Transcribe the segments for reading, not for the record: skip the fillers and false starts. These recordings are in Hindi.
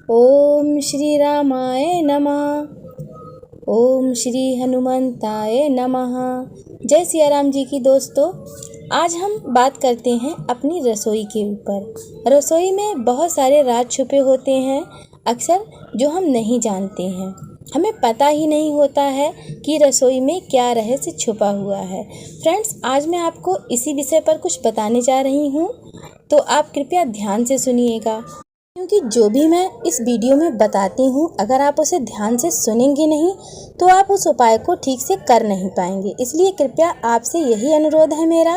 ओम श्री रामाय नमः। ओम श्री हनुमंताय नमः। जय सिया राम जी की दोस्तों, आज हम बात करते हैं अपनी रसोई के ऊपर। रसोई में बहुत सारे राज छुपे होते हैं अक्सर, जो हम नहीं जानते हैं। हमें पता ही नहीं होता है कि रसोई में क्या रहस्य छुपा हुआ है। फ्रेंड्स, आज मैं आपको इसी विषय पर कुछ बताने जा रही हूँ, तो आप कृपया ध्यान से सुनिएगा, क्योंकि जो भी मैं इस वीडियो में बताती हूँ, अगर आप उसे ध्यान से सुनेंगे नहीं तो आप उस उपाय को ठीक से कर नहीं पाएंगे। इसलिए कृपया आपसे यही अनुरोध है, मेरा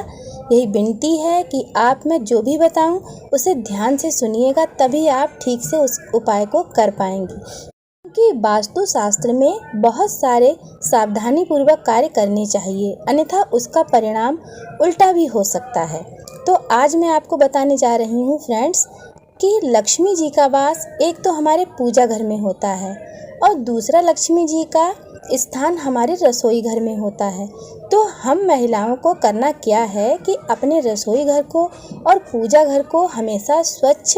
यही विनती है कि आप मैं जो भी बताऊँ उसे ध्यान से सुनिएगा, तभी आप ठीक से उस उपाय को कर पाएंगे। क्योंकि वास्तु शास्त्र में बहुत सारे सावधानी पूर्वक कार्य करने चाहिए, अन्यथा उसका परिणाम उल्टा भी हो सकता है। तो आज मैं आपको बताने जा रही हूँ फ्रेंड्स कि लक्ष्मी जी का वास एक तो हमारे पूजा घर में होता है और दूसरा लक्ष्मी जी का स्थान हमारे रसोई घर में होता है। तो हम महिलाओं को करना क्या है कि अपने रसोई घर को और पूजा घर को हमेशा स्वच्छ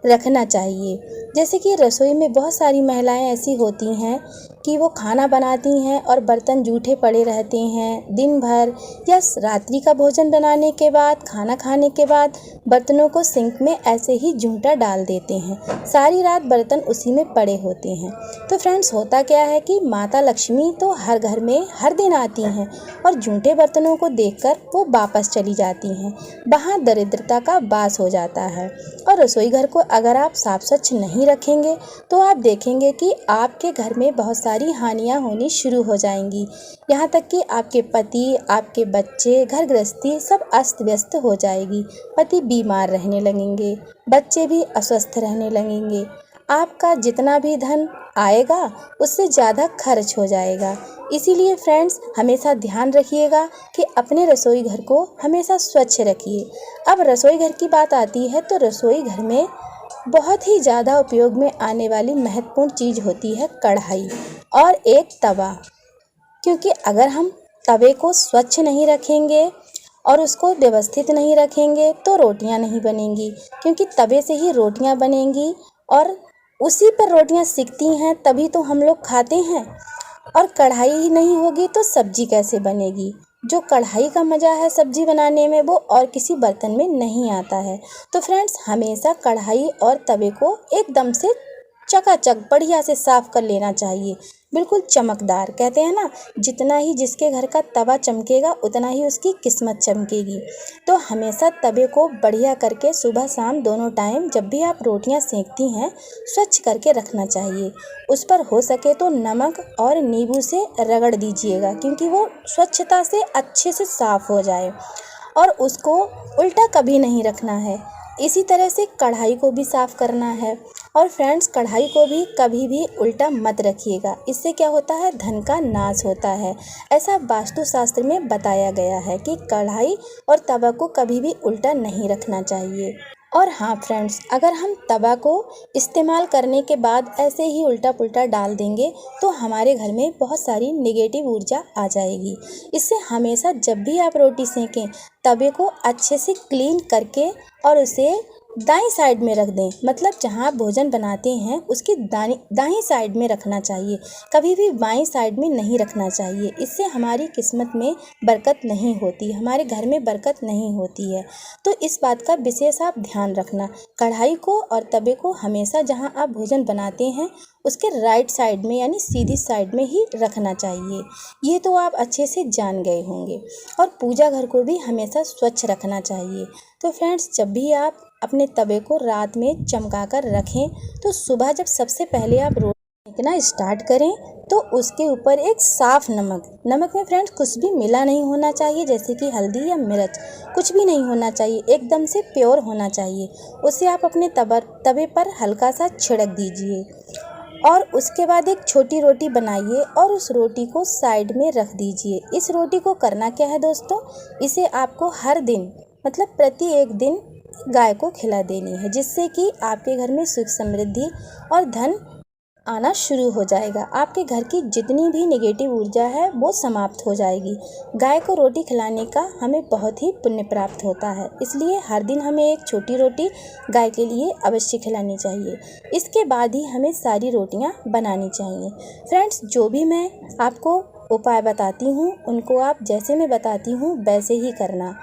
रखना चाहिए। जैसे कि रसोई में बहुत सारी महिलाएं ऐसी होती हैं कि वो खाना बनाती हैं और बर्तन जूठे पड़े रहते हैं दिन भर, या रात्रि का भोजन बनाने के बाद, खाना खाने के बाद बर्तनों को सिंक में ऐसे ही जूठा डाल देते हैं। सारी रात बर्तन उसी में पड़े होते हैं। तो फ्रेंड्स, होता क्या है कि माता लक्ष्मी तो हर घर में हर दिन आती हैं और जूठे बर्तनों को देखकर वो वापस चली जाती हैं। वहाँ दरिद्रता का वास हो जाता है। और रसोई घर को अगर आप साफ स्वच्छ नहीं रखेंगे तो आप देखेंगे कि आपके घर में बहुत सारी हानियां होनी शुरू हो जाएंगी। यहाँ तक कि आपके पति, आपके बच्चे, घर गृहस्थी सब अस्त व्यस्त हो जाएगी। पति बीमार रहने लगेंगे, बच्चे भी अस्वस्थ रहने लगेंगे। आपका जितना भी धन आएगा उससे ज़्यादा खर्च हो जाएगा। इसीलिए फ्रेंड्स, हमेशा ध्यान रखिएगा कि अपने रसोई घर को हमेशा स्वच्छ रखिए। अब रसोई घर की बात आती है तो रसोई घर में बहुत ही ज़्यादा उपयोग में आने वाली महत्वपूर्ण चीज़ होती है कढ़ाई और एक तवा। क्योंकि अगर हम तवे को स्वच्छ नहीं रखेंगे और उसको व्यवस्थित नहीं रखेंगे तो रोटियां नहीं बनेंगी, क्योंकि तवे से ही रोटियां बनेंगी और उसी पर रोटियां सिकती हैं, तभी तो हम लोग खाते हैं। और कढ़ाई ही नहीं होगी तो सब्जी कैसे बनेगी? जो कढ़ाई का मज़ा है सब्जी बनाने में, वो और किसी बर्तन में नहीं आता है। तो फ्रेंड्स, हमेशा कढ़ाई और तवे को एकदम से चकाचक बढ़िया से साफ कर लेना चाहिए, बिल्कुल चमकदार। कहते हैं ना, जितना ही जिसके घर का तवा चमकेगा उतना ही उसकी किस्मत चमकेगी। तो हमेशा तवे को बढ़िया करके सुबह शाम दोनों टाइम जब भी आप रोटियां सेकती हैं स्वच्छ करके रखना चाहिए। उस पर हो सके तो नमक और नींबू से रगड़ दीजिएगा, क्योंकि वो स्वच्छता से अच्छे से साफ हो जाए। और उसको उल्टा कभी नहीं रखना है। इसी तरह से कढ़ाई को भी साफ़ करना है। और फ्रेंड्स, कढ़ाई को भी कभी भी उल्टा मत रखिएगा, इससे क्या होता है, धन का नाश होता है। ऐसा वास्तुशास्त्र में बताया गया है कि कढ़ाई और तवा को कभी भी उल्टा नहीं रखना चाहिए। और हाँ फ्रेंड्स, अगर हम तवा को इस्तेमाल करने के बाद ऐसे ही उल्टा पुल्टा डाल देंगे तो हमारे घर में बहुत सारी नेगेटिव ऊर्जा आ जाएगी। इससे हमेशा जब भी आप रोटी सेकें, तवे को अच्छे से क्लीन करके और उसे दाईं साइड में रख दें। मतलब जहाँ आप भोजन बनाते हैं उसकी दाईं साइड में रखना चाहिए, कभी भी बाईं साइड में नहीं रखना चाहिए। इससे हमारी किस्मत में बरकत नहीं होती, हमारे घर में बरकत नहीं होती है। तो इस बात का विशेष आप ध्यान रखना। कढ़ाई को और तवे को हमेशा जहाँ आप भोजन बनाते हैं उसके राइट साइड में, यानी सीधी साइड में ही रखना चाहिए। ये तो आप अच्छे से जान गए होंगे। और पूजा घर को भी हमेशा स्वच्छ रखना चाहिए। तो फ्रेंड्स, जब भी आप अपने तवे को रात में चमका कर रखें तो सुबह जब सबसे पहले आप रोटी सेकना स्टार्ट करें तो उसके ऊपर एक साफ नमक में फ्रेंड्स कुछ भी मिला नहीं होना चाहिए, जैसे कि हल्दी या मिर्च, कुछ भी नहीं होना चाहिए, एकदम से प्योर होना चाहिए। उसे आप अपने तवे पर हल्का सा छिड़क दीजिए और उसके बाद एक छोटी रोटी बनाइए और उस रोटी को साइड में रख दीजिए। इस रोटी को करना क्या है दोस्तों, इसे आपको हर दिन, मतलब प्रति एक दिन गाय को खिला देनी है, जिससे कि आपके घर में सुख समृद्धि और धन आना शुरू हो जाएगा। आपके घर की जितनी भी नेगेटिव ऊर्जा है वो समाप्त हो जाएगी। गाय को रोटी खिलाने का हमें बहुत ही पुण्य प्राप्त होता है, इसलिए हर दिन हमें एक छोटी रोटी गाय के लिए अवश्य खिलानी चाहिए। इसके बाद ही हमें सारी रोटियां बनानी चाहिए। फ्रेंड्स, जो भी मैं आपको उपाय बताती हूँ उनको आप जैसे मैं बताती हूँ वैसे ही करना,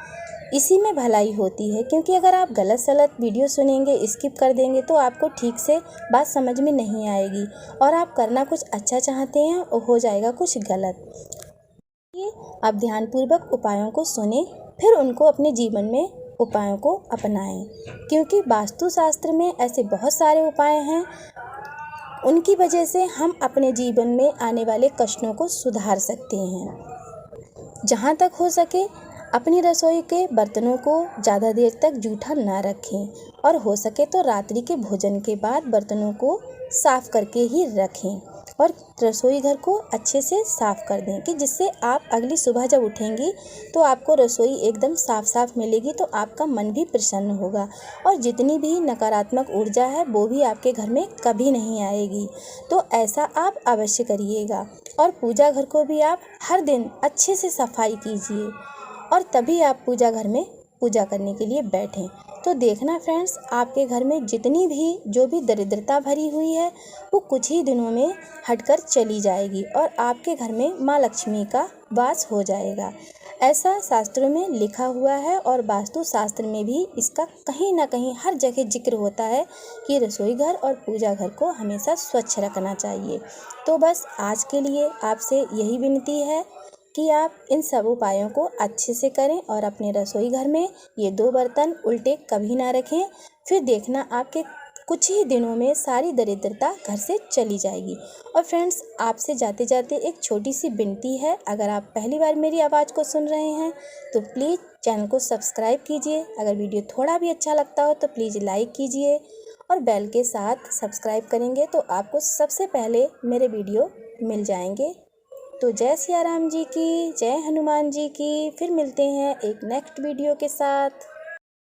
इसी में भलाई होती है। क्योंकि अगर आप गलत सलत वीडियो सुनेंगे, स्किप कर देंगे तो आपको ठीक से बात समझ में नहीं आएगी और आप करना कुछ अच्छा चाहते हैं और हो जाएगा कुछ गलत। ये आप ध्यानपूर्वक उपायों को सुने, फिर उनको अपने जीवन में उपायों को अपनाएं। क्योंकि वास्तुशास्त्र में ऐसे बहुत सारे उपाय हैं, उनकी वजह से हम अपने जीवन में आने वाले कष्टों को सुधार सकते हैं। जहाँ तक हो सके अपनी रसोई के बर्तनों को ज़्यादा देर तक जूठा ना रखें और हो सके तो रात्रि के भोजन के बाद बर्तनों को साफ़ करके ही रखें और रसोई घर को अच्छे से साफ़ कर दें कि जिससे आप अगली सुबह जब उठेंगी तो आपको रसोई एकदम साफ़ साफ़ मिलेगी, तो आपका मन भी प्रसन्न होगा और जितनी भी नकारात्मक ऊर्जा है वो भी आपके घर में कभी नहीं आएगी। तो ऐसा आप अवश्य करिएगा। और पूजा घर को भी आप हर दिन अच्छे से सफाई कीजिए और तभी आप पूजा घर में पूजा करने के लिए बैठें। तो देखना फ्रेंड्स, आपके घर में जितनी भी जो भी दरिद्रता भरी हुई है वो कुछ ही दिनों में हटकर चली जाएगी और आपके घर में माँ लक्ष्मी का वास हो जाएगा। ऐसा शास्त्रों में लिखा हुआ है और वास्तु शास्त्र में भी इसका कहीं ना कहीं हर जगह जिक्र होता है कि रसोई घर और पूजा घर को हमेशा स्वच्छ रखना चाहिए। तो बस आज के लिए आपसे यही विनती है कि आप इन सब उपायों को अच्छे से करें और अपने रसोई घर में ये 2 बर्तन उल्टे कभी ना रखें। फिर देखना आपके कुछ ही दिनों में सारी दरिद्रता घर से चली जाएगी। और फ्रेंड्स, आपसे जाते जाते एक छोटी सी विनती है, अगर आप पहली बार मेरी आवाज़ को सुन रहे हैं तो प्लीज़ चैनल को सब्सक्राइब कीजिए। अगर वीडियो थोड़ा भी अच्छा लगता हो तो प्लीज़ लाइक कीजिए और बेल के साथ सब्सक्राइब करेंगे तो आपको सबसे पहले मेरे वीडियो मिल जाएंगे। तो जय सिया राम जी की, जय हनुमान जी की। फिर मिलते हैं एक नेक्स्ट वीडियो के साथ।